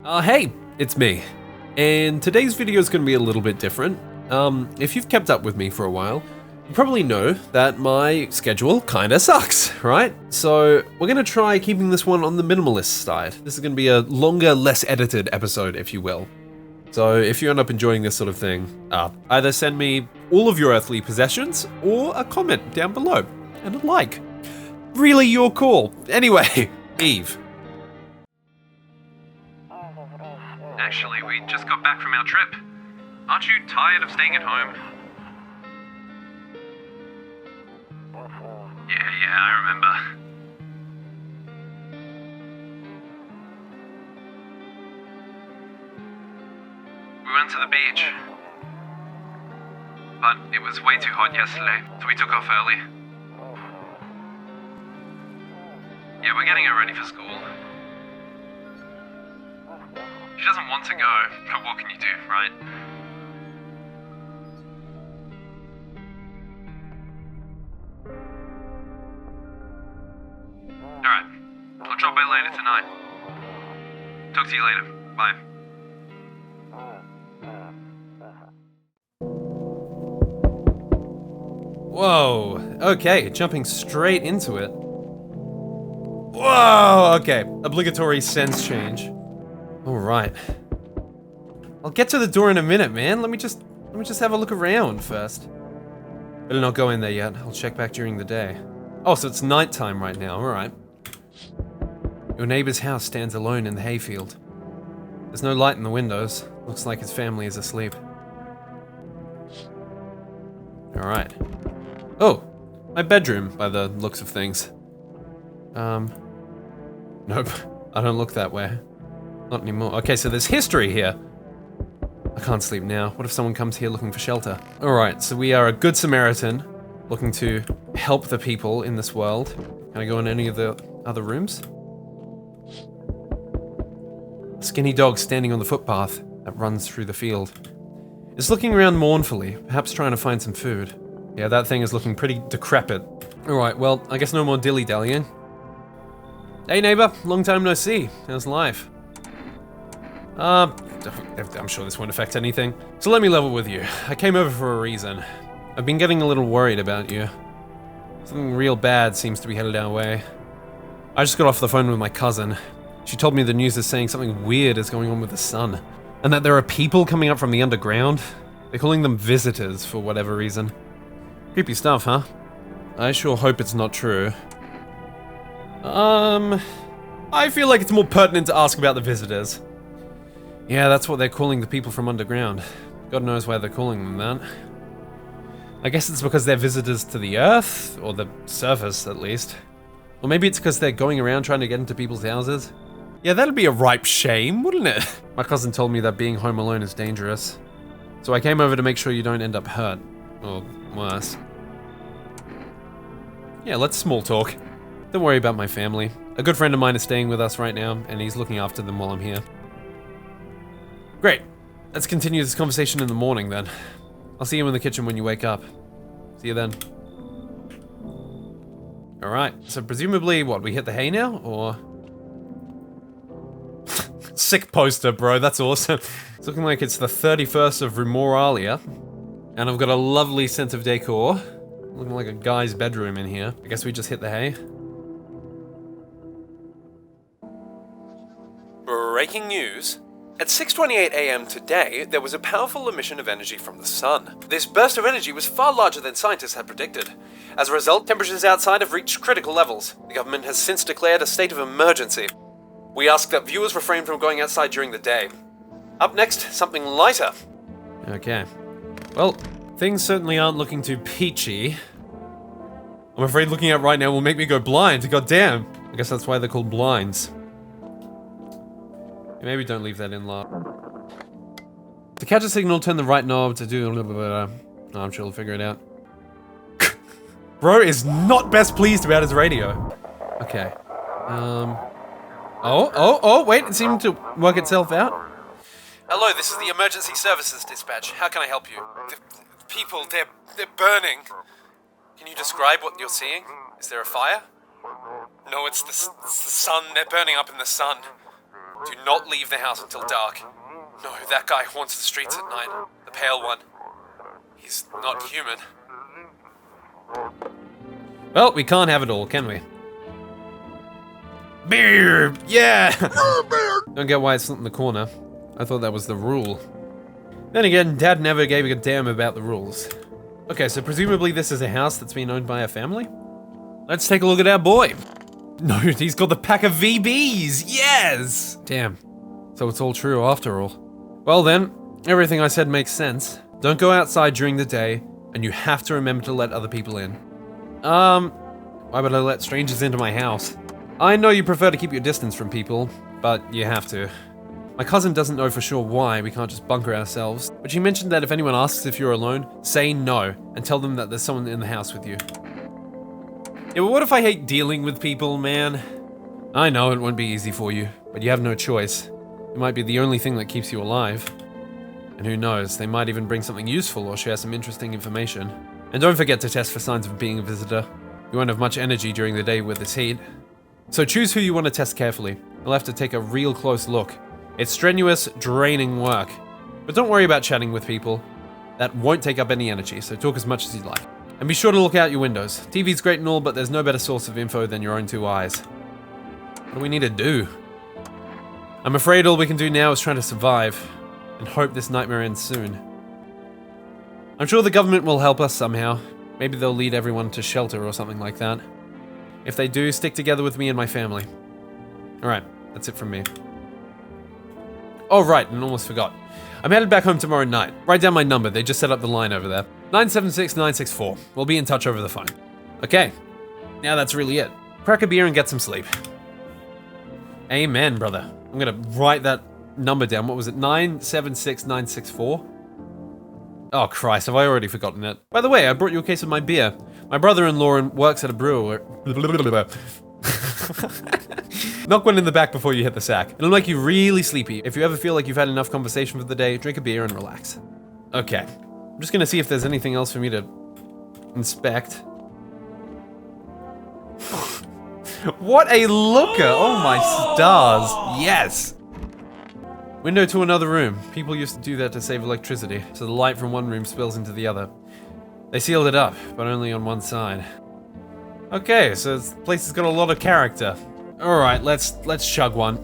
Hey, it's me. And today's video is going to be a little bit different. If you've kept up with me for a while, you probably know that my schedule kinda sucks, right? So we're going to try keeping this one on the minimalist side. This is going to be a longer, less edited episode, if you will. So if you end up enjoying this sort of thing, either send me all of your earthly possessions or a comment down below and a like. Really your call. Anyway, Eve. Actually, we just got back from our trip. Aren't you tired of staying at home? Yeah, I remember. We went to the beach. But it was way too hot yesterday, so we took off early. Yeah, we're getting her ready for school. She doesn't want to go, but what can you do, right? Alright, I'll drop by later tonight. Talk to you later. Bye. Whoa, okay, jumping straight into it. Whoa, okay, obligatory sense change. Alright. I'll get to the door in a minute, man. Let me just have a look around first. Better not go in there yet. I'll check back during the day. Oh, so it's nighttime right now, alright. Your neighbor's house stands alone in the hayfield. There's no light in the windows. Looks like his family is asleep. Alright. Oh, my bedroom, by the looks of things. Nope. I don't look that way. Not anymore. Okay, so there's history here. I can't sleep now. What if someone comes here looking for shelter? Alright, so we are a good Samaritan, looking to help the people in this world. Can I go in any of the other rooms? A skinny dog standing on the footpath that runs through the field. It's looking around mournfully, perhaps trying to find some food. Yeah, that thing is looking pretty decrepit. Alright, well, I guess no more dilly-dallying. Hey neighbor, long time no see. How's life? I'm sure this won't affect anything. So let me level with you. I came over for a reason. I've been getting a little worried about you. Something real bad seems to be headed our way. I just got off the phone with my cousin. She told me the news is saying something weird is going on with the sun. And that there are people coming up from the underground. They're calling them visitors for whatever reason. Creepy stuff, huh? I sure hope it's not true. I feel like it's more pertinent to ask about the visitors. Yeah, that's what they're calling the people from underground. God knows why they're calling them that. I guess it's because they're visitors to the Earth, or the surface at least. Or maybe it's because they're going around trying to get into people's houses. Yeah, that'd be a ripe shame, wouldn't it? My cousin told me that being home alone is dangerous. So I came over to make sure you don't end up hurt. Or worse. Yeah, let's small talk. Don't worry about my family. A good friend of mine is staying with us right now, and he's looking after them while I'm here. Great. Let's continue this conversation in the morning then. I'll see you in the kitchen when you wake up. See you then. Alright, so presumably, what, we hit the hay now, or? Sick poster, bro, that's awesome. It's looking like it's the 31st of Rumoralia, and I've got a lovely sense of decor. Looking like a guy's bedroom in here. I guess we just hit the hay. Breaking news. At 6:28 AM today, there was a powerful emission of energy from the sun. This burst of energy was far larger than scientists had predicted. As a result, temperatures outside have reached critical levels. The government has since declared a state of emergency. We ask that viewers refrain from going outside during the day. Up next, something lighter. Okay. Well, things certainly aren't looking too peachy. I'm afraid looking at right now will make me go blind, goddamn. I guess that's why they're called blinds. Maybe don't leave that in, Lars. To catch a signal, turn the right knob to do... No, I'm sure we'll figure it out. Bro is not best pleased about his radio. Okay. Wait, it seemed to work itself out. Hello, this is the emergency services dispatch. How can I help you? The people, they're burning. Can you describe what you're seeing? Is there a fire? No, it's the sun. They're burning up in the sun. Do not leave the house until dark. No, that guy haunts the streets at night. The pale one. He's not human. Well, we can't have it all, can we? Beer! Yeah! Don't get why it's not in the corner. I thought that was the rule. Then again, Dad never gave a damn about the rules. Okay, so presumably this is a house that's been owned by a family? Let's take a look at our boy. No, he's got the pack of VBs! Yes! Damn. So it's all true after all. Well then, everything I said makes sense. Don't go outside during the day, and you have to remember to let other people in. Why would I let strangers into my house? I know you prefer to keep your distance from people, but you have to. My cousin doesn't know for sure why we can't just bunker ourselves, but she mentioned that if anyone asks if you're alone, say no, and tell them that there's someone in the house with you. Yeah, but what if I hate dealing with people, man? I know it won't be easy for you, but you have no choice. It might be the only thing that keeps you alive. And who knows, they might even bring something useful or share some interesting information. And don't forget to test for signs of being a visitor. You won't have much energy during the day with this heat. So choose who you want to test carefully. You'll have to take a real close look. It's strenuous, draining work. But don't worry about chatting with people. That won't take up any energy, so talk as much as you'd like. And be sure to look out your windows. TV's great and all, but there's no better source of info than your own two eyes. What do we need to do? I'm afraid all we can do now is try to survive, and hope this nightmare ends soon. I'm sure the government will help us somehow. Maybe they'll lead everyone to shelter or something like that. If they do, stick together with me and my family. Alright, that's it from me. Oh right, and almost forgot. I'm headed back home tomorrow night. Write down my number, they just set up the line over there. 976-964. We'll be in touch over the phone. Okay, now that's really it. Crack a beer and get some sleep. Amen, brother. I'm gonna write that number down. What was it? 976-964? Oh Christ, have I already forgotten it? By the way, I brought you a case of my beer. My brother-in-law works at a brewer. Knock one in the back before you hit the sack. It'll make you really sleepy. If you ever feel like you've had enough conversation for the day, drink a beer and relax. Okay. I'm just gonna see if there's anything else for me to inspect. What a looker! Oh my stars! Yes! Window to another room. People used to do that to save electricity, so the light from one room spills into the other. They sealed it up, but only on one side. Okay, so this place has got a lot of character. Alright, let's chug one.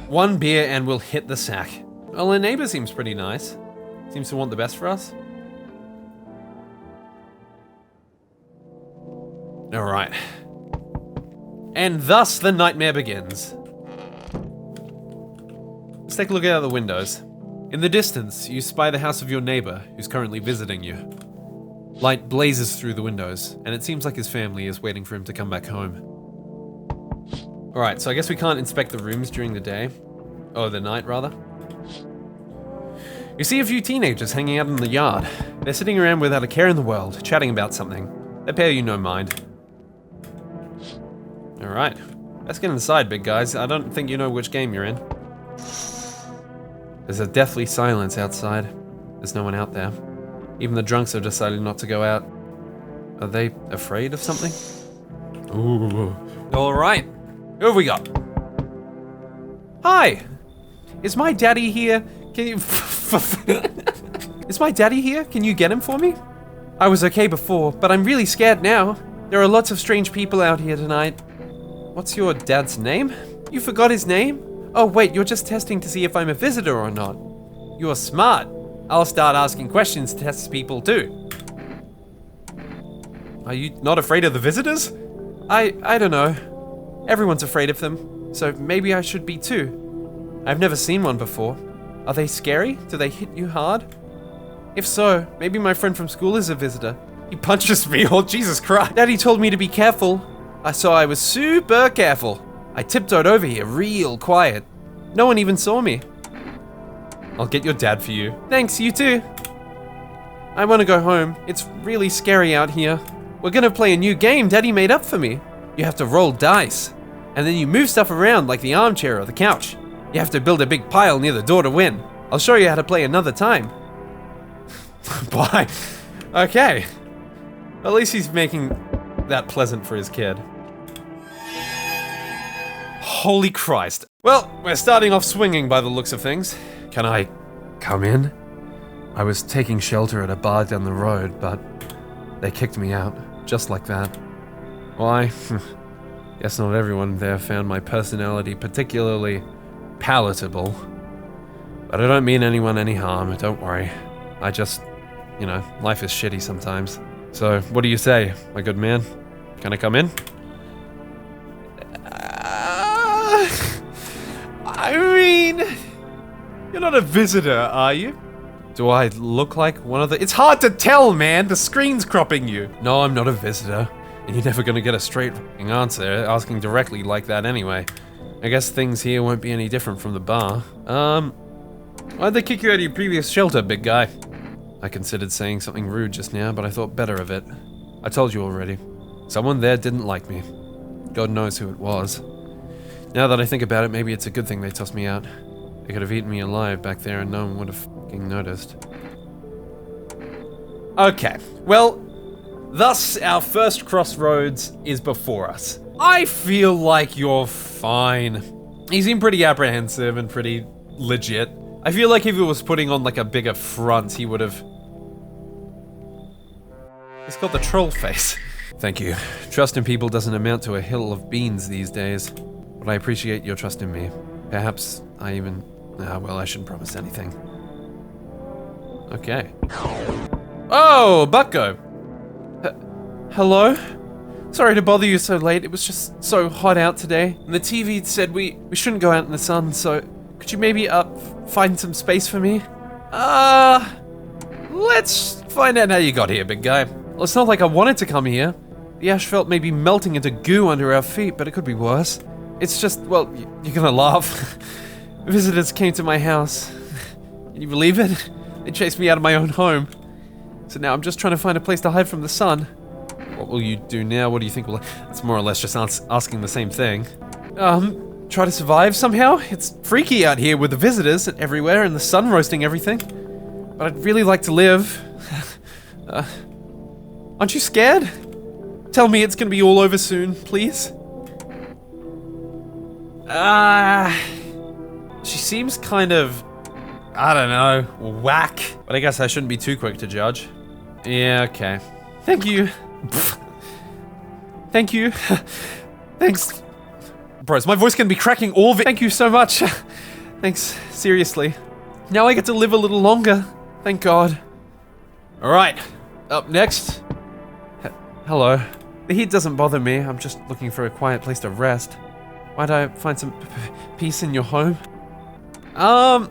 One beer and we'll hit the sack. Well, our neighbor seems pretty nice. Seems to want the best for us. Alright. And thus the nightmare begins. Let's take a look out the windows. In the distance, you spy the house of your neighbor, who's currently visiting you. Light blazes through the windows, and it seems like his family is waiting for him to come back home. Alright, so I guess we can't inspect the rooms during the day. Oh, the night, rather. You see a few teenagers hanging out in the yard. They're sitting around without a care in the world, chatting about something. They pay you no mind. Alright, let's get inside, big guys. I don't think you know which game you're in. There's a deathly silence outside. There's no one out there. Even the drunks have decided not to go out. Are they afraid of something? Ooh. Alright. Who have we got? Hi! Is my daddy here? Can you... Is my daddy here? Can you get him for me? I was okay before, but I'm really scared now. There are lots of strange people out here tonight. What's your dad's name? You forgot his name? Oh wait, you're just testing to see if I'm a visitor or not. You're smart. I'll start asking questions to test people too. Are you not afraid of the visitors? I don't know. Everyone's afraid of them, so maybe I should be too. I've never seen one before. Are they scary? Do they hit you hard? If so, maybe my friend from school is a visitor. He punches me, oh Jesus Christ. Daddy told me to be careful. So I was super careful. I tiptoed over here real quiet. No one even saw me. I'll get your dad for you. Thanks, you too. I want to go home. It's really scary out here. We're gonna play a new game Daddy made up for me. You have to roll dice. And then you move stuff around like the armchair or the couch. You have to build a big pile near the door to win. I'll show you how to play another time. Bye. Okay. At least he's making that pleasant for his kid. Holy Christ. Well, we're starting off swinging by the looks of things. Can I come in? I was taking shelter at a bar down the road, but they kicked me out, just like that. Why? Guess not everyone there found my personality particularly palatable. But I don't mean anyone any harm, don't worry. I just, life is shitty sometimes. So, what do you say, my good man? Can I come in? I mean, you're not a visitor, are you? Do I look like one of the— It's hard to tell, man! The screen's cropping you! No, I'm not a visitor. And you're never gonna get a straight f***ing answer asking directly like that anyway. I guess things here won't be any different from the bar. Why'd they kick you out of your previous shelter, big guy? I considered saying something rude just now, but I thought better of it. I told you already. Someone there didn't like me. God knows who it was. Now that I think about it, maybe it's a good thing they tossed me out. They could have eaten me alive back there and no one would have f***ing noticed. Okay, well, thus our first crossroads is before us. I feel like you're fine. He seemed pretty apprehensive and pretty legit. I feel like if he was putting on like a bigger front, he would have... He's got the troll face. Thank you. Trust in people doesn't amount to a hill of beans these days. But I appreciate your trust in me. Perhaps I even... well, I shouldn't promise anything. Okay. Oh, Bucko! Hello? Sorry to bother you so late, it was just so hot out today. And the TV said we shouldn't go out in the sun, so could you maybe find some space for me? Let's find out how you got here, big guy. Well, it's not like I wanted to come here. The asphalt may be melting into goo under our feet, but it could be worse. It's just, well, you're gonna laugh. Visitors came to my house. Can you believe it? They chased me out of my own home. So now I'm just trying to find a place to hide from the sun. What will you do now? What do you think will... It's more or less just asking the same thing. Try to survive somehow? It's freaky out here with the visitors everywhere and the sun roasting everything. But I'd really like to live. Aren't you scared? Tell me it's gonna be all over soon, please. She seems kind of, I don't know, whack. But I guess I shouldn't be too quick to judge. Yeah, okay. Thank you. Thank you. Thanks. Bros, my voice can be cracking all Thank you so much. Thanks, seriously. Now I get to live a little longer. Thank God. Alright, up next. Hello. The heat doesn't bother me, I'm just looking for a quiet place to rest. Why'd I find some peace in your home? Yeah,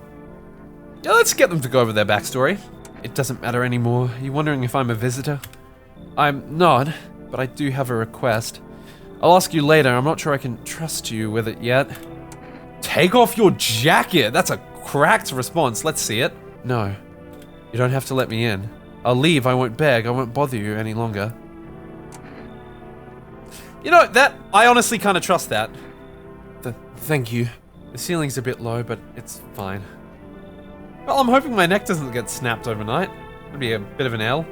let's get them to go over their backstory. It doesn't matter anymore. Are you wondering if I'm a visitor? I'm not, but I do have a request. I'll ask you later, I'm not sure I can trust you with it yet. Take off your jacket! That's a cracked response, let's see it. No, you don't have to let me in. I'll leave, I won't beg, I won't bother you any longer. You know, I honestly kind of trust that. Thank you. The ceiling's a bit low, but it's fine. Well, I'm hoping my neck doesn't get snapped overnight. That'd be a bit of an L.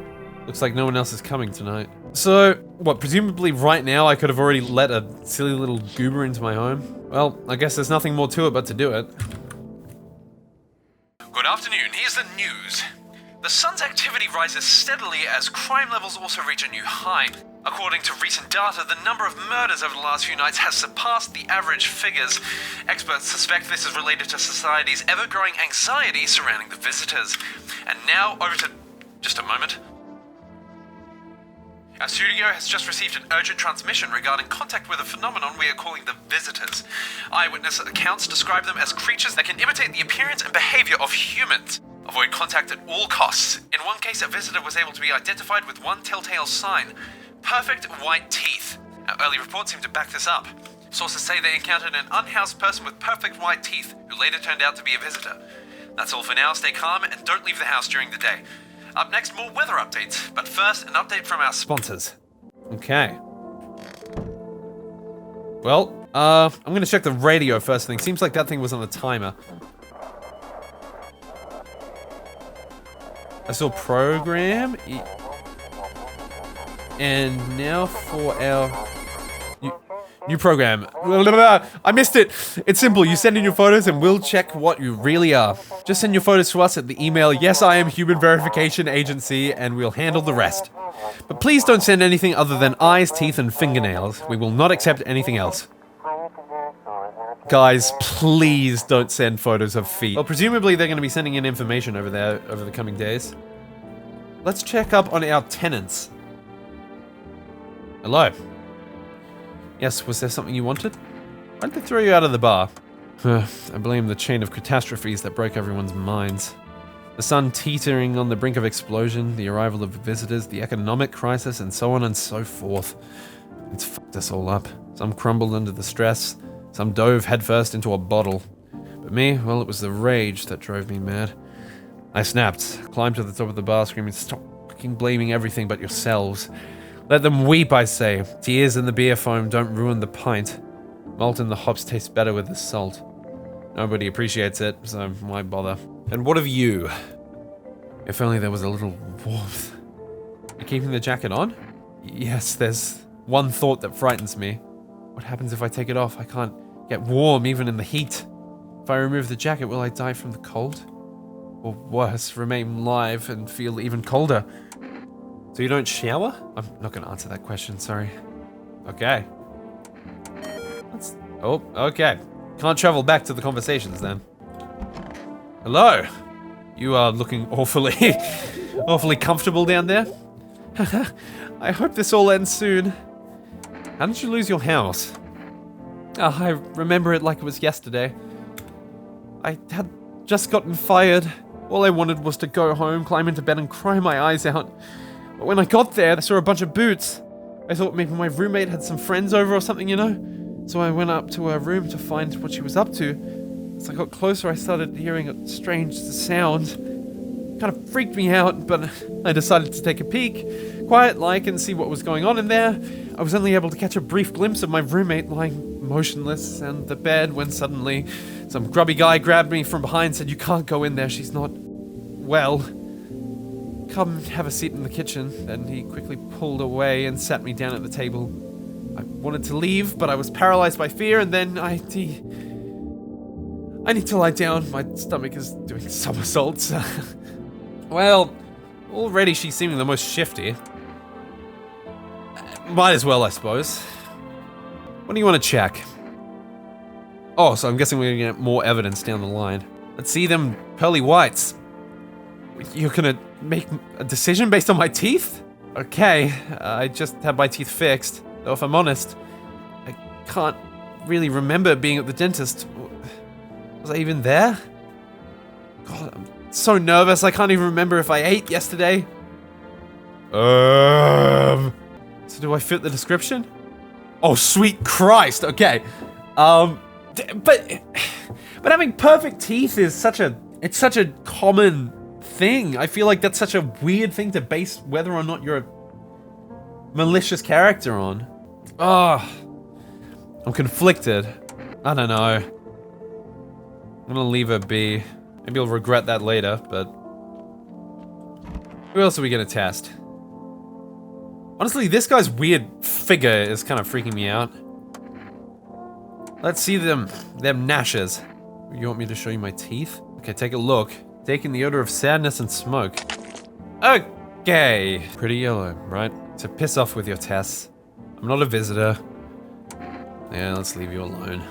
Looks like no one else is coming tonight. So, what, presumably right now I could have already let a silly little goober into my home? Well, I guess there's nothing more to it but to do it. Good afternoon, here's the news. The sun's activity rises steadily as crime levels also reach a new high. According to recent data, the number of murders over the last few nights has surpassed the average figures. Experts suspect this is related to society's ever-growing anxiety surrounding the visitors. And now, over to... just a moment. Our studio has just received an urgent transmission regarding contact with a phenomenon we are calling the visitors. Eyewitness accounts describe them as creatures that can imitate the appearance and behavior of humans. Avoid contact at all costs. In one case, a visitor was able to be identified with one telltale sign: perfect white teeth. Our early reports seem to back this up. Sources say they encountered an unhoused person with perfect white teeth, who later turned out to be a visitor. That's all for now. Stay calm and don't leave the house during the day. Up next, more weather updates, but first, an update from our sponsors. Okay. Well, I'm gonna check the radio first thing. Seems like that thing was on a timer. I saw program. And now for our New program. I missed it. It's simple. You send in your photos and we'll check what you really are. Just send your photos to us at the email, yes, I am Human Verification Agency, and we'll handle the rest. But please don't send anything other than eyes, teeth, and fingernails. We will not accept anything else. Guys, please don't send photos of feet. Well, presumably they're going to be sending in information over there over the coming days. Let's check up on our tenants. Hello. Yes, was there something you wanted? Why did they throw you out of the bar? I blame the chain of catastrophes that broke everyone's minds. The sun teetering on the brink of explosion, the arrival of visitors, the economic crisis, and so on and so forth. It's fucked us all up. Some crumbled under the stress, some dove headfirst into a bottle. But me, well, it was the rage that drove me mad. I snapped, climbed to the top of the bar screaming, stop fucking blaming everything but yourselves. Let them weep, I say. Tears in the beer foam don't ruin the pint. Malt and the hops taste better with the salt. Nobody appreciates it, so why bother? And what of you? If only there was a little warmth. You keeping the jacket on? Yes, there's one thought that frightens me. What happens if I take it off? I can't get warm even in the heat. If I remove the jacket, will I die from the cold? Or worse, remain live and feel even colder? So you don't shower? I'm not going to answer that question, sorry. Okay. Okay. Can't travel back to the conversations then. Hello. You are looking awfully, awfully comfortable down there. I hope this all ends soon. How did you lose your house? Oh, I remember it like it was yesterday. I had just gotten fired. All I wanted was to go home, climb into bed and cry my eyes out. But when I got there, I saw a bunch of boots. I thought maybe my roommate had some friends over or something, you know? So I went up to her room to find what she was up to. As I got closer, I started hearing a strange sound. It kind of freaked me out, but I decided to take a peek, quiet-like, and see what was going on in there. I was only able to catch a brief glimpse of my roommate lying motionless on the bed when suddenly some grubby guy grabbed me from behind and said, "You can't go in there, she's not well. Come have a seat in the kitchen." Then he quickly pulled away and sat me down at the table. I wanted to leave, but I was paralyzed by fear, and then I need to lie down. My stomach is doing somersaults. Well, already she's seeming the most shifty. Might as well, I suppose. What do you want to check? Oh, so I'm guessing we're gonna get more evidence down the line. Let's see them pearly whites. You're gonna make a decision based on my teeth? Okay, I just had my teeth fixed. Though if I'm honest, I can't really remember being at the dentist. Was I even there? God, I'm so nervous. I can't even remember if I ate yesterday. So do I fit the description? Oh, sweet Christ. Okay. But having perfect teeth is such a common thing. I feel like that's such a weird thing to base whether or not you're a malicious character on. I'm conflicted. I don't know. I'm gonna leave her be. Maybe I'll regret that later, but who else are we gonna test? Honestly, this guy's weird figure is kind of freaking me out. Let's see them gnashes. You want me to show you my teeth? Okay, take a look. Taking the odor of sadness and smoke. Okay. Pretty yellow, right? So piss off with your tests. I'm not a visitor. Yeah, let's leave you alone.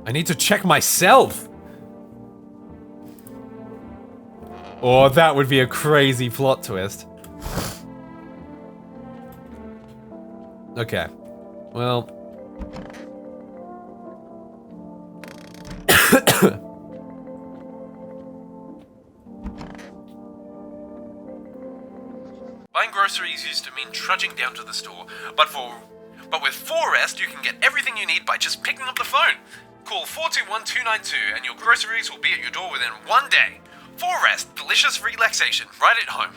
I need to check myself! Oh, that would be a crazy plot twist. Okay. Well... Buying groceries used to mean trudging down to the store, but with 4Rest you can get everything you need by just picking up the phone. Call 421-292 and your groceries will be at your door within 1 day. 4Rest, delicious relaxation right at home.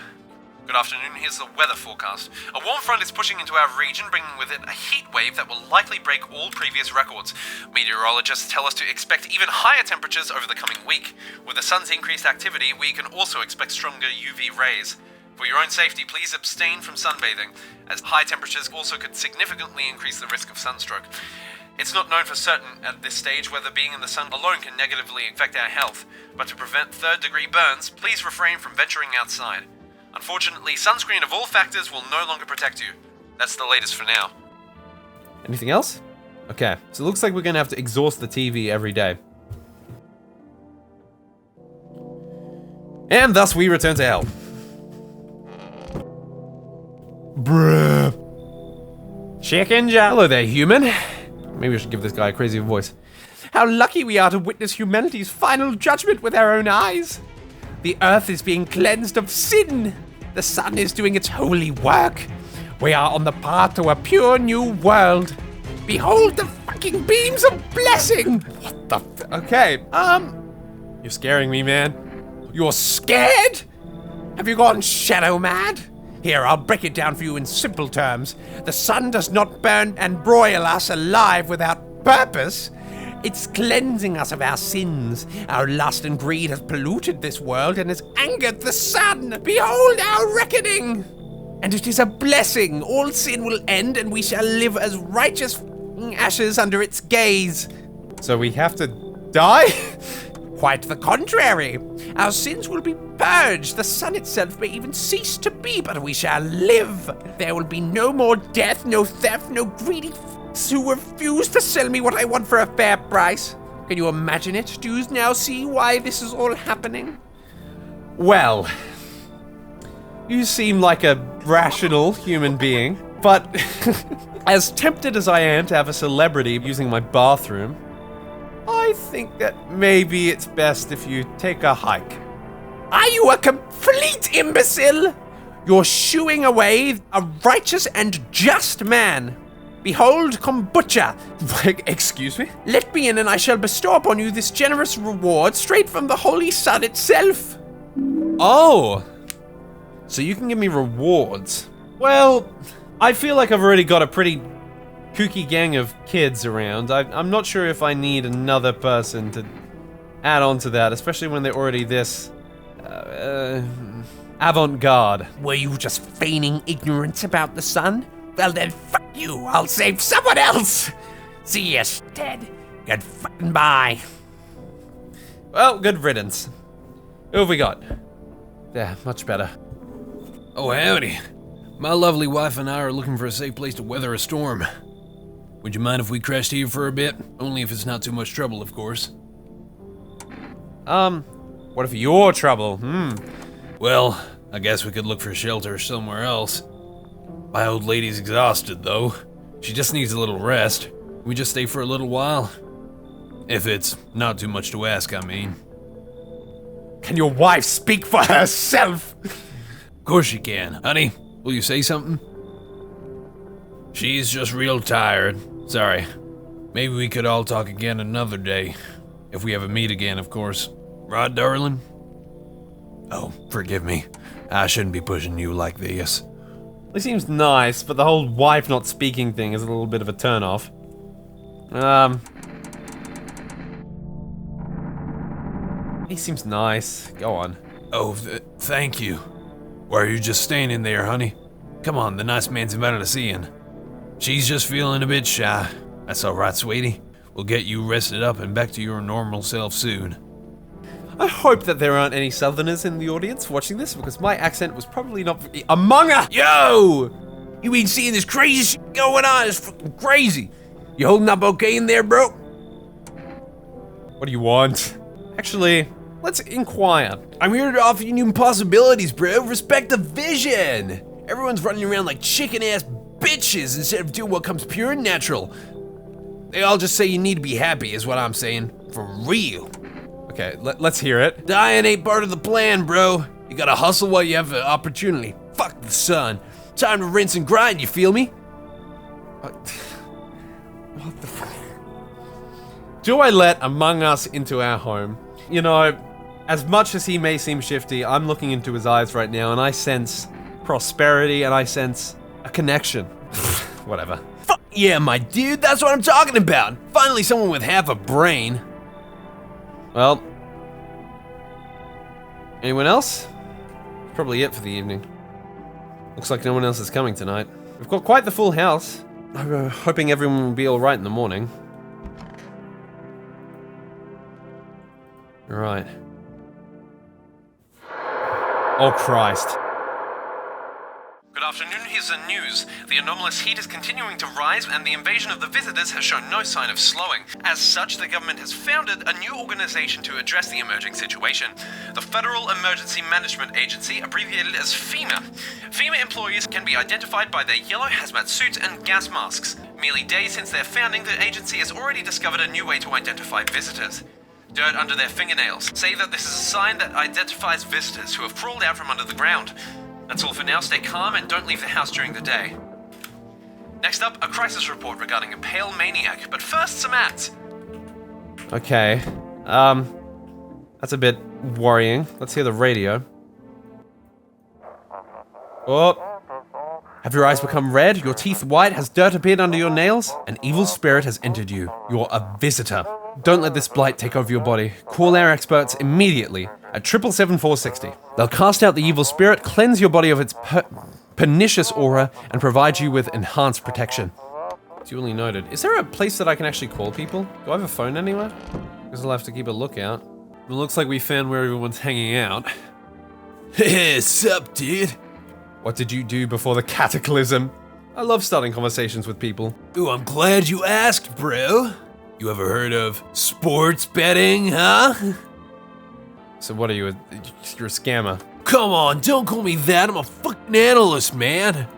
Good afternoon, here's the weather forecast. A warm front is pushing into our region, bringing with it a heat wave that will likely break all previous records. Meteorologists tell us to expect even higher temperatures over the coming week. With the sun's increased activity, we can also expect stronger UV rays. For your own safety, please abstain from sunbathing, as high temperatures also could significantly increase the risk of sunstroke. It's not known for certain at this stage whether being in the sun alone can negatively affect our health, but to prevent third-degree burns, please refrain from venturing outside. Unfortunately, sunscreen of all factors will no longer protect you. That's the latest for now. Anything else? Okay, so it looks like we're gonna have to exhaust the TV every day. And thus we return to hell. Bruh. Chicken Joe. Hello there, human. Maybe we should give this guy a crazy voice. How lucky we are to witness humanity's final judgment with our own eyes. The earth is being cleansed of sin. The sun is doing its holy work. We are on the path to a pure new world. Behold the fucking beams of blessing. What the okay, you're scaring me, man. You're scared? Have you gone shadow mad? Here, I'll break it down for you in simple terms. The sun does not burn and broil us alive without purpose. It's cleansing us of our sins. Our lust and greed has polluted this world and has angered the sun. Behold our reckoning. And it is a blessing. All sin will end and we shall live as righteous ashes under its gaze. So we have to die? Quite the contrary. Our sins will be purged. The sun itself may even cease to be, but we shall live. There will be no more death, no theft, no greedy f***s who refuse to sell me what I want for a fair price. Can you imagine it? Do you now see why this is all happening? Well, you seem like a rational human being, but as tempted as I am to have a celebrity using my bathroom, I think that maybe it's best if you take a hike. Are you a complete imbecile? You're shooing away a righteous and just man. Behold kombucha. Excuse me? Let me in and I shall bestow upon you this generous reward straight from the holy sun itself. Oh. So you can give me rewards. Well, I feel like I've already got a pretty kooky gang of kids around. I'm not sure if I need another person to add on to that, especially when they're already this avant-garde. Were you just feigning ignorance about the sun? Well then, fuck you. I'll save someone else. See ya, Ted. Good fucking bye. Well, good riddance. Who have we got? Yeah, much better. Oh, howdy. My lovely wife and I are looking for a safe place to weather a storm. Would you mind if we crashed here for a bit? Only if it's not too much trouble, of course. What if you're trouble? Well, I guess we could look for shelter somewhere else. My old lady's exhausted, though. She just needs a little rest. We just stay for a little while. If it's not too much to ask, I mean. Can your wife speak for herself? Of course she can. Honey, will you say something? She's just real tired. Sorry. Maybe we could all talk again another day. If we ever meet again, of course. Right, darling? Oh, forgive me. I shouldn't be pushing you like this. He seems nice, but the whole wife not speaking thing is a little bit of a turn-off. He seems nice. Go on. Oh, thank you. Why are you just staying in there, honey? Come on, the nice man's invited us in. She's just feeling a bit shy. That's alright, sweetie. We'll get you rested up and back to your normal self soon. I hope that there aren't any Southerners in the audience watching this, because my accent was probably not Among Us. Yo! You been seeing this crazy shit going on? It's fucking crazy. You holding up okay in there, bro? What do you want? Actually, let's inquire. I'm here to offer you new possibilities, bro. Respect the vision. Everyone's running around like chicken-ass bitches instead of doing what comes pure and natural. They all just say you need to be happy, is what I'm saying. For real. Okay, let's hear it. Dying ain't part of the plan, bro. You gotta hustle while you have the opportunity. Fuck the sun. Time to rinse and grind, you feel me? What the fuck? Do I let Among Us into our home? You know, as much as he may seem shifty, I'm looking into his eyes right now and I sense prosperity and I sense a connection. Whatever. Fuck yeah, my dude, that's what I'm talking about. Finally someone with half a brain. Well, anyone else? Probably it for the evening. Looks like no one else is coming tonight. We've got quite the full house. I'm hoping everyone will be alright in the morning. Alright. Oh Christ. Good afternoon, here's the news. The anomalous heat is continuing to rise and the invasion of the visitors has shown no sign of slowing. As such, the government has founded a new organization to address the emerging situation. The Federal Emergency Management Agency, abbreviated as FEMA. FEMA employees can be identified by their yellow hazmat suits and gas masks. Merely days since their founding, the agency has already discovered a new way to identify visitors. Dirt under their fingernails. Say that this is a sign that identifies visitors who have crawled out from under the ground. That's all for now. Stay calm and don't leave the house during the day. Next up, a crisis report regarding a pale maniac. But first, some ads. Okay. That's a bit worrying. Let's hear the radio. Oh. Have your eyes become red? Your teeth white? Has dirt appeared under your nails? An evil spirit has entered you. You're a visitor. Don't let this blight take over your body. Call our experts immediately at 777-460. They'll cast out the evil spirit, cleanse your body of its pernicious aura, and provide you with enhanced protection. Duly noted. Is there a place that I can actually call people? Do I have a phone anywhere? Because I'll have to keep a lookout. It looks like we found where everyone's hanging out. Hey, sup, dude? What did you do before the cataclysm? I love starting conversations with people. Ooh, I'm glad you asked, bro. You ever heard of sports betting, huh? So what are you, you're a scammer? Come on, don't call me that. I'm a fucking analyst, man.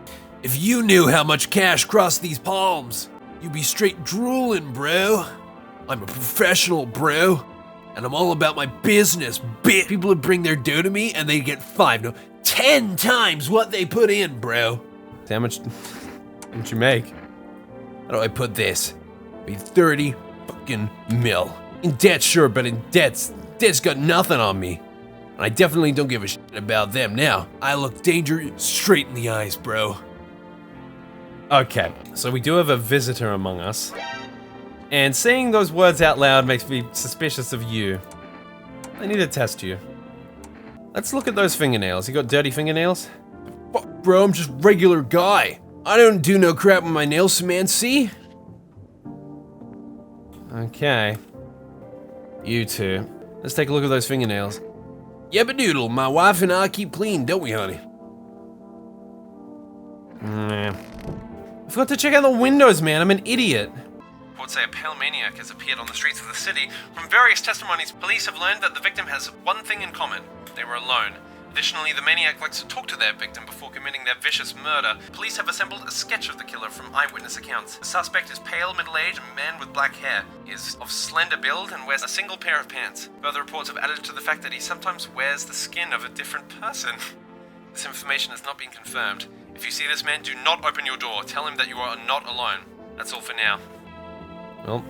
If you knew how much cash crossed these palms, you'd be straight drooling, bro. I'm a professional, bro. And I'm all about my business, bitch. People would bring their dough to me and they'd get 10 times what they put in, bro. How much you make? How do I put this? Be 30 fucking mil. In debt, sure, but in debt's got nothing on me. And I definitely don't give a shit about them now. I look danger straight in the eyes, bro. Okay, so we do have a visitor among us. And saying those words out loud makes me suspicious of you. I need to test you. Let's look at those fingernails. You got dirty fingernails? Fuck, bro, I'm just regular guy. I don't do no crap with my nails, man, see? Okay. You two. Let's take a look at those fingernails. Yabba-doodle, my wife and I keep clean, don't we, honey? Nah. I forgot to check out the windows, man. I'm an idiot. Reports say a pale maniac has appeared on the streets of the city. From various testimonies, police have learned that the victim has one thing in common. They were alone. Additionally, the maniac likes to talk to their victim before committing their vicious murder. Police have assembled a sketch of the killer from eyewitness accounts. The suspect is pale, middle-aged, man with black hair. He is of slender build and wears a single pair of pants. Further reports have added to the fact that he sometimes wears the skin of a different person. This information has not been confirmed. If you see this man, do not open your door. Tell him that you are not alone. That's all for now. Well.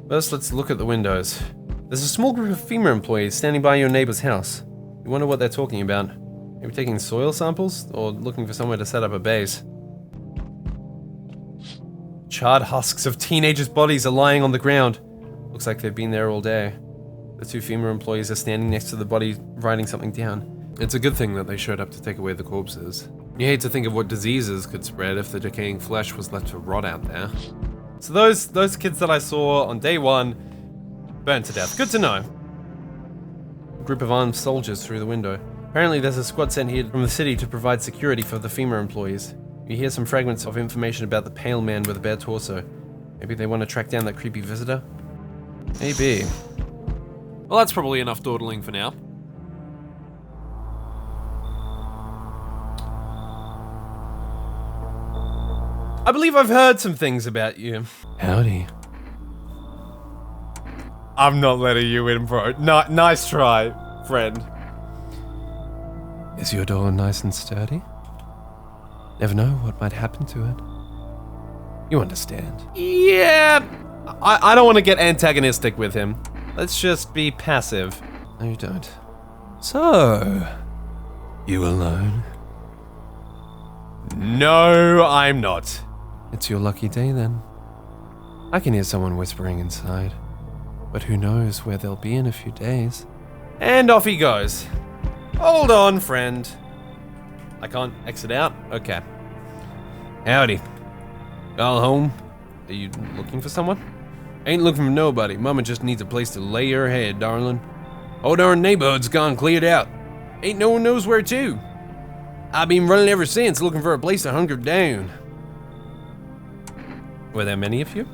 First, let's look at the windows. There's a small group of FEMA employees standing by your neighbor's house. You wonder what they're talking about. Maybe taking soil samples? Or looking for somewhere to set up a base. Charred husks of teenagers' bodies are lying on the ground. Looks like they've been there all day. The two FEMA employees are standing next to the body, writing something down. It's a good thing that they showed up to take away the corpses. You hate to think of what diseases could spread if the decaying flesh was left to rot out there. So those kids that I saw on day one burned to death. Good to know. A group of armed soldiers through the window. Apparently there's a squad sent here from the city to provide security for the FEMA employees. You hear some fragments of information about the pale man with a bare torso. Maybe they want to track down that creepy visitor? Maybe. Well, that's probably enough dawdling for now. I believe I've heard some things about you. Howdy. I'm not letting you in, bro. Nice try, friend. Is your door nice and sturdy? Never know what might happen to it. You understand? Yeah. I don't want to get antagonistic with him. Let's just be passive. No, you don't. So, you alone? No, I'm not. It's your lucky day then. I can hear someone whispering inside, but who knows where they'll be in a few days. And off he goes. Hold on, friend. I can't exit out? Okay. Howdy. All home? Are you looking for someone? Ain't looking for nobody. Mama just needs a place to lay her head, darling. Whole darn neighborhood's gone cleared out. Ain't no one knows where to. I've been running ever since, looking for a place to hunker down. Were there many of you?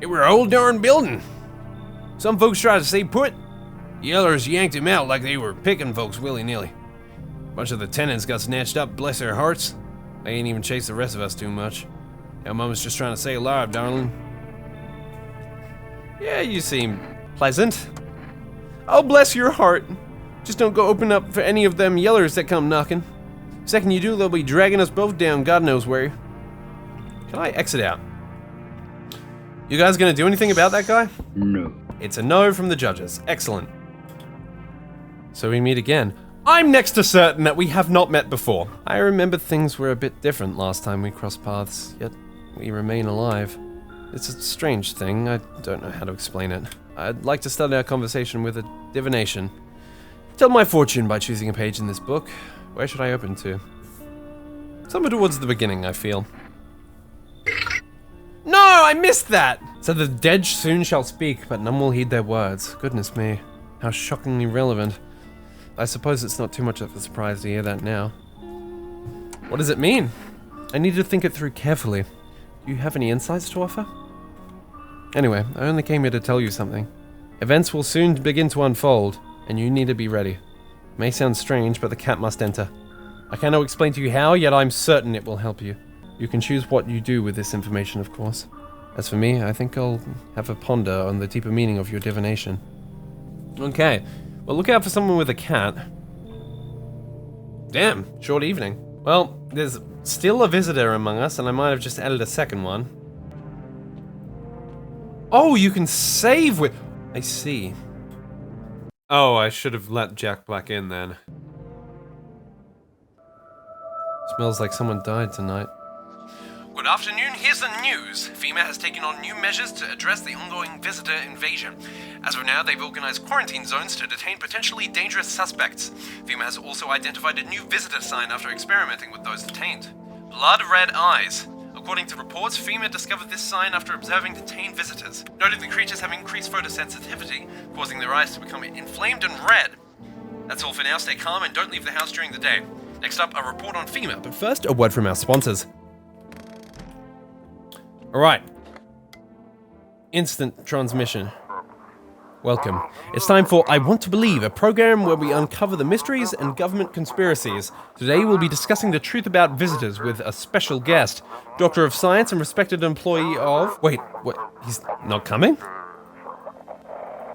It were a whole darn building. Some folks tried to stay put. Yellers yanked him out like they were picking folks willy-nilly. Bunch of the tenants got snatched up, bless their hearts. They ain't even chased the rest of us too much. Now Mama's just trying to stay alive, darling. Yeah, you seem pleasant. Oh, bless your heart. Just don't go open up for any of them yellers that come knocking. Second you do, they'll be dragging us both down God knows where. Can I exit out? You guys gonna do anything about that guy? No. It's a no from the judges. Excellent. So we meet again. I'm next to certain that we have not met before. I remember things were a bit different last time we crossed paths, yet we remain alive. It's a strange thing, I don't know how to explain it. I'd like to start our conversation with a divination. Tell my fortune by choosing a page in this book. Where should I open to? Somewhere towards the beginning, I feel. No, I missed that! So the dead soon shall speak, but none will heed their words. Goodness me, how shockingly relevant. I suppose it's not too much of a surprise to hear that now. What does it mean? I need to think it through carefully. Do you have any insights to offer? Anyway, I only came here to tell you something. Events will soon begin to unfold, and you need to be ready. It may sound strange, but the cat must enter. I cannot explain to you how, yet I'm certain it will help you. You can choose what you do with this information, of course. As for me, I think I'll have a ponder on the deeper meaning of your divination. Okay, well look out for someone with a cat. Damn, short evening. Well, there's still a visitor among us, and I might have just added a second one. Oh, you can save with... I see. Oh, I should have let Jack Black in then. Smells like someone died tonight. Good afternoon, here's the news. FEMA has taken on new measures to address the ongoing visitor invasion. As of now, they've organized quarantine zones to detain potentially dangerous suspects. FEMA has also identified a new visitor sign after experimenting with those detained. Blood red eyes. According to reports, FEMA discovered this sign after observing detained visitors, noting the creatures have increased photosensitivity, causing their eyes to become inflamed and red. That's all for now, stay calm and don't leave the house during the day. Next up, a report on FEMA, but First, a word from our sponsors. Alright. Instant transmission. Welcome. It's time for I Want to Believe, a program where we uncover the mysteries and government conspiracies. Today we'll be discussing the truth about visitors with a special guest, Doctor of Science and respected employee of... Wait, what? He's not coming?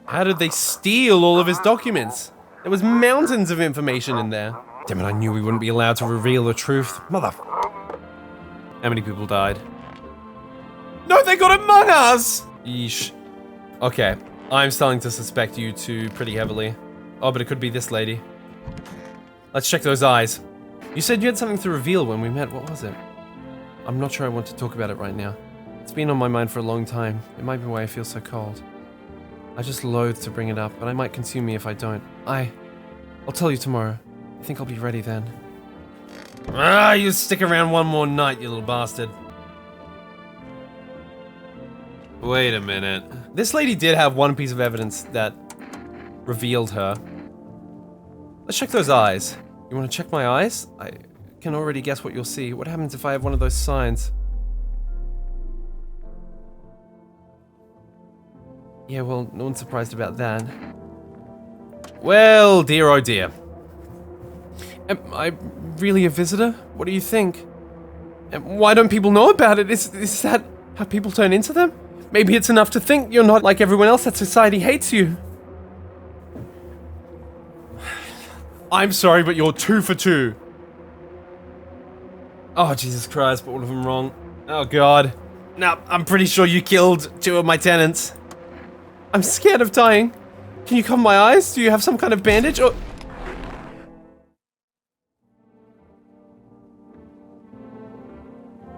How did they steal all of his documents? There was mountains of information in there. Damn it, I knew we wouldn't be allowed to reveal the truth. Mother... How many people died? No, they got among us! Yeesh. Okay, I'm starting to suspect you two pretty heavily. Oh, but it could be this lady. Let's check those eyes. You said you had something to reveal when we met. What was it? I'm not sure I want to talk about it right now. It's been on my mind for a long time. It might be why I feel so cold. I just loathe to bring it up, but it might consume me if I don't. I'll tell you tomorrow. I think I'll be ready then. Ah, you stick around one more night, you little bastard. Wait a minute. This lady did have one piece of evidence that revealed her. Let's check those eyes. You want to check my eyes? I can already guess what you'll see. What happens if I have one of those signs? Yeah, well, no one's surprised about that. Well, dear oh dear. Am I really a visitor? What do you think? And why don't people know about it? Is that how people turn into them? Maybe it's enough to think you're not like everyone else, that society hates you. I'm sorry, but you're 2 for 2. Oh, Jesus Christ, but all of them wrong. Oh, God. No, I'm pretty sure you killed 2 of my tenants. I'm scared of dying. Can you cover my eyes? Do you have some kind of bandage or...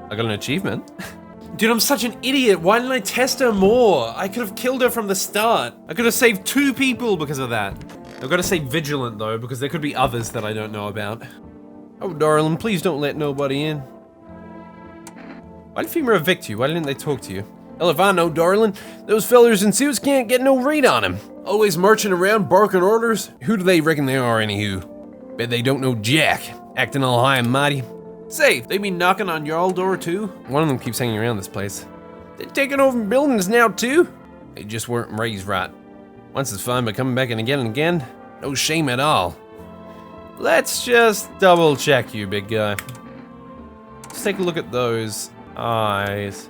I got an achievement. Dude, I'm such an idiot. Why didn't I test her more? I could have killed her from the start. I could have saved 2 people because of that. I've got to say vigilant, though, because there could be others that I don't know about. Oh, darling, please don't let nobody in. Why did FEMA evict you? Why didn't they talk to you? Hell if I know, darling. Those fellers in suits can't get no read on him. Always marching around, barking orders. Who do they reckon they are, anywho? Bet they don't know jack. Acting all high and mighty. Say, they be knocking on your old door, too? One of them keeps hanging around this place. They're taking over buildings now, too? They just weren't raised right. Once it's fine, but coming back in again and again, no shame at all. Let's just double check you, big guy. Let's take a look at those eyes.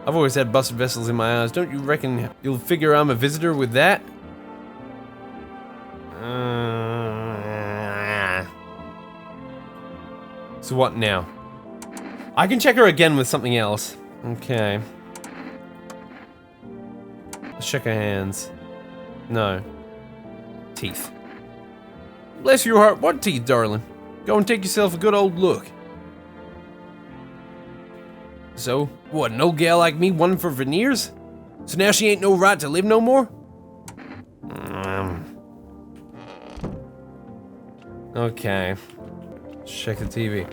I've always had busted vessels in my eyes. Don't you reckon you'll figure I'm a visitor with that? So what now? I can check her again with something else. Okay. Let's check her hands. No. Teeth. Bless your heart, what teeth, darling? Go and take yourself a good old look. So, what, an old gal like me wanting for veneers? So now she ain't no right to live no more? Okay. Let's check the TV.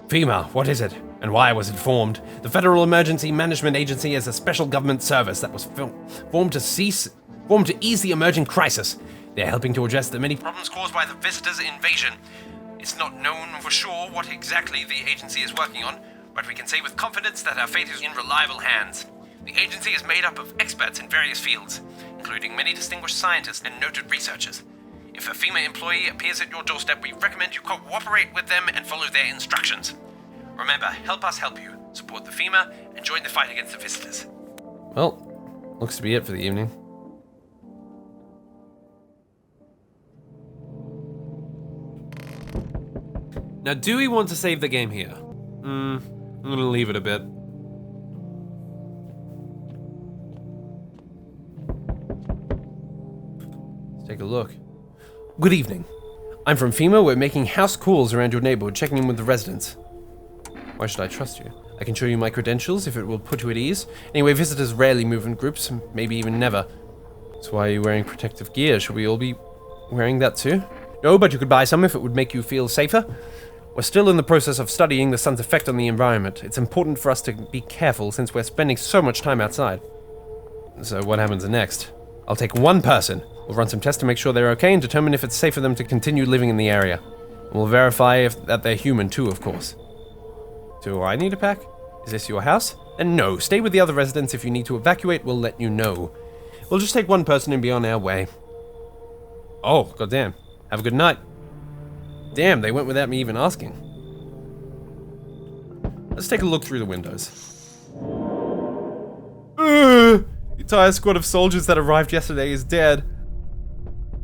FEMA, what is it? And why was it formed? The Federal Emergency Management Agency is a special government service that was formed to ease the emerging crisis. They're helping to address the many problems caused by the visitors' invasion. It's not known for sure what exactly the agency is working on, but we can say with confidence that our fate is in reliable hands. The agency is made up of experts in various fields, including many distinguished scientists and noted researchers. If a FEMA employee appears at your doorstep, we recommend you cooperate with them and follow their instructions. Remember, help us help you. Support the FEMA and join the fight against the visitors. Well, looks to be it for the evening. Now, do we want to save the game here? I'm gonna leave it a bit. Let's take a look. Good evening. I'm from FEMA. We're making house calls around your neighborhood, checking in with the residents. Why should I trust you? I can show you my credentials if it will put you at ease. Anyway, visitors rarely move in groups, maybe even never. So why are you wearing protective gear? Should we all be wearing that too? No, but you could buy some if it would make you feel safer. We're still in the process of studying the sun's effect on the environment. It's important for us to be careful since we're spending so much time outside. So what happens next? I'll take one person. We'll run some tests to make sure they're okay and determine if it's safe for them to continue living in the area. And we'll verify that they're human too, of course. Do I need a pack? Is this your house? And no, stay with the other residents. If you need to evacuate, we'll let you know. We'll just take one person and be on our way. Oh, goddamn. Have a good night. Damn, they went without me even asking. Let's take a look through the windows. The entire squad of soldiers that arrived yesterday is dead.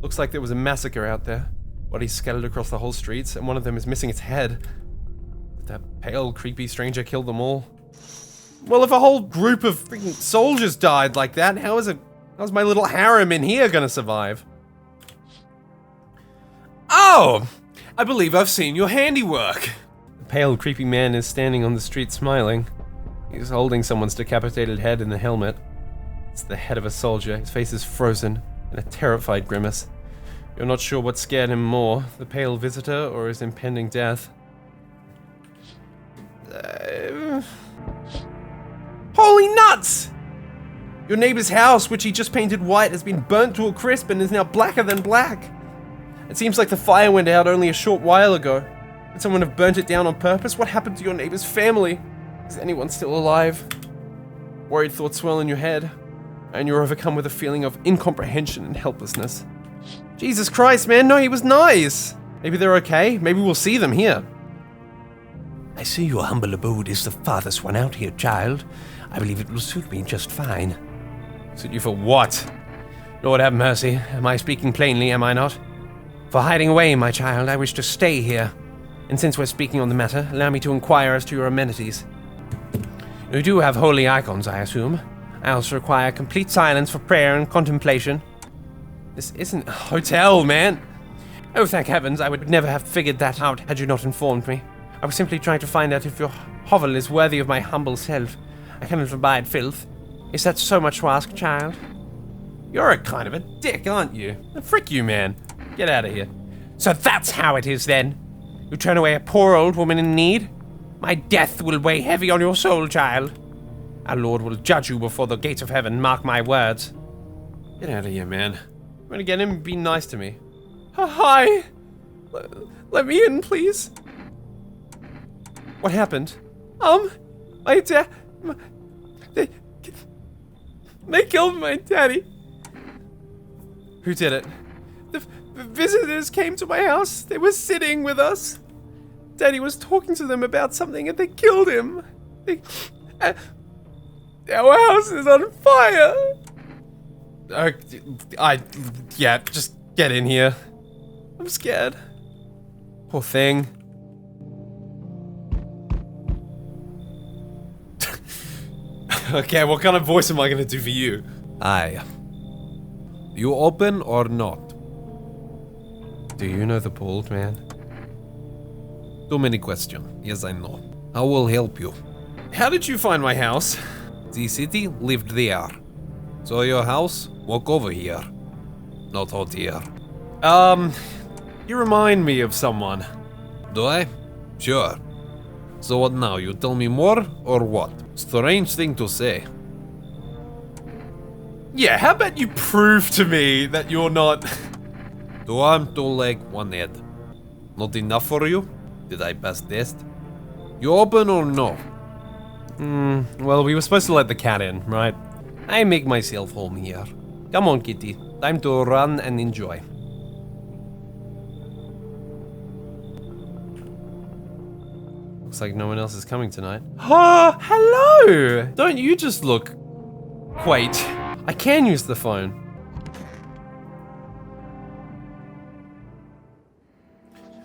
Looks like there was a massacre out there. Bodies scattered across the whole streets, and one of them is missing its head. That pale, creepy stranger killed them all. Well, if a whole group of freaking soldiers died like that, how's my little harem in here gonna survive? Oh! I believe I've seen your handiwork! The pale, creepy man is standing on the street smiling. He's holding someone's decapitated head in the helmet. It's the head of a soldier. His face is frozen in a terrified grimace. You're not sure what scared him more, the pale visitor or his impending death. Holy nuts! Your neighbor's house, which he just painted white, has been burnt to a crisp and is now blacker than black. It seems like the fire went out only a short while ago. Could someone have burnt it down on purpose? What happened to your neighbor's family? Is anyone still alive? Worried thoughts swell in your head, and you're overcome with a feeling of incomprehension and helplessness. Jesus Christ, man, no, he was nice! Maybe they're okay? Maybe we'll see them here. I see your humble abode is the farthest one out here, child. I believe it will suit me just fine. Suit you for what? Lord have mercy. Am I speaking plainly, am I not? For hiding away, my child, I wish to stay here. And since we're speaking on the matter, allow me to inquire as to your amenities. You do have holy icons, I assume. I also require complete silence for prayer and contemplation. This isn't a hotel, man. Oh, thank heavens, I would never have figured that out had you not informed me. I was simply trying to find out if your hovel is worthy of my humble self. I cannot abide filth. Is that so much to ask, child? You're a kind of a dick, aren't you? Frick you, man. Get out of here. So that's how it is, then? You turn away a poor old woman in need? My death will weigh heavy on your soul, child. Our Lord will judge you before the gates of heaven, mark my words. Get out of here, man. You want to get him? Be nice to me. Hi. Let me in, please. What happened? My dad... They killed my daddy. Who did it? The visitors came to my house. They were sitting with us. Daddy was talking to them about something and they killed him. Our house is on fire. Yeah, just get in here. I'm scared. Poor thing. Okay, what kind of voice am I gonna do for you? Aye. You open or not? Do you know the bald man? Too many questions. Yes, I know. I will help you. How did you find my house? The city lived there. So your house? Walk over here. Not out here. You remind me of someone. Do I? Sure. So what now? You tell me more or what? Strange thing to say. Yeah, how about you prove to me that you're not... 2 arms, 2 legs, 1 head. Not enough for you? Did I pass test? You open or no? Well, we were supposed to let the cat in, right? I make myself home here. Come on, kitty. Time to run and enjoy. Looks like no one else is coming tonight. Oh, hello! Don't you just look... Wait, I can use the phone.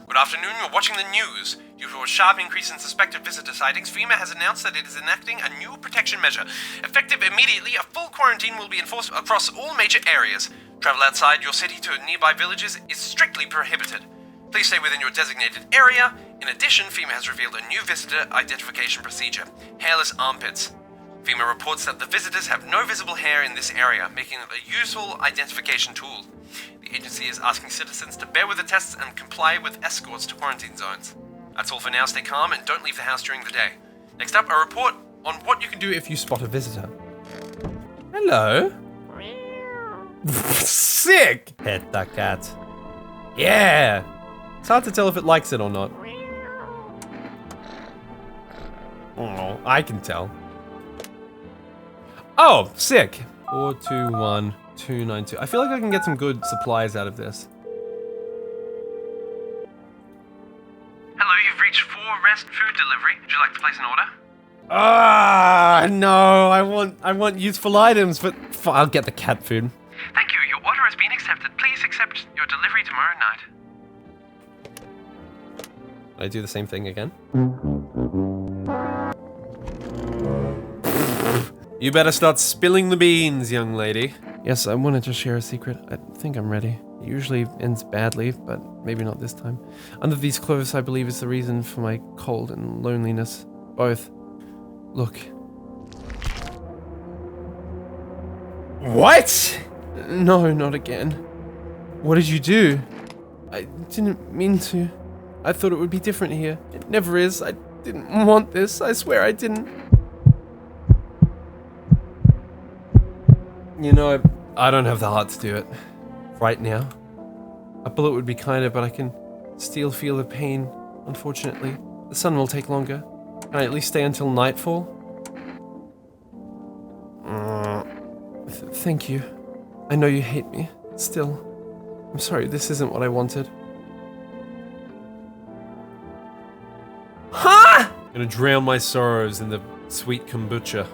Good afternoon, you're watching the news. Due to a sharp increase in suspected visitor sightings, FEMA has announced that it is enacting a new protection measure. Effective immediately, a full quarantine will be enforced across all major areas. Travel outside your city to nearby villages is strictly prohibited. Please stay within your designated area. In addition, FEMA has revealed a new visitor identification procedure, hairless armpits. FEMA reports that the visitors have no visible hair in this area, making it a useful identification tool. The agency is asking citizens to bear with the tests and comply with escorts to quarantine zones. That's all for now. Stay calm and don't leave the house during the day. Next up, a report on what you can do if you spot a visitor. Hello. Sick! Pet the cat. Yeah! It's hard to tell if it likes it or not. Oh, I can tell. Oh, sick! 421292. I feel like I can get some good supplies out of this. Hello, you've reached 4 Rest Food Delivery. Would you like to place an order? No, I want useful items, but I'll get the cat food. Thank you, your order has been accepted. Please accept your delivery tomorrow night. I do the same thing again. You better start spilling the beans, young lady. Yes, I wanted to share a secret. I think I'm ready. It usually ends badly, but maybe not this time. Under these clothes, I believe, is the reason for my cold and loneliness. Both. Look. What? No, not again. What did you do? I didn't mean to. I thought it would be different here. It never is. I didn't want this. I swear I didn't. You know, I don't have the heart to do it. Right now. A bullet would be kinder, but I can still feel the pain, unfortunately. The sun will take longer. Can I at least stay until nightfall? Thank you. I know you hate me. Still, I'm sorry, this isn't what I wanted. Ha! I'm gonna drown my sorrows in the sweet kombucha.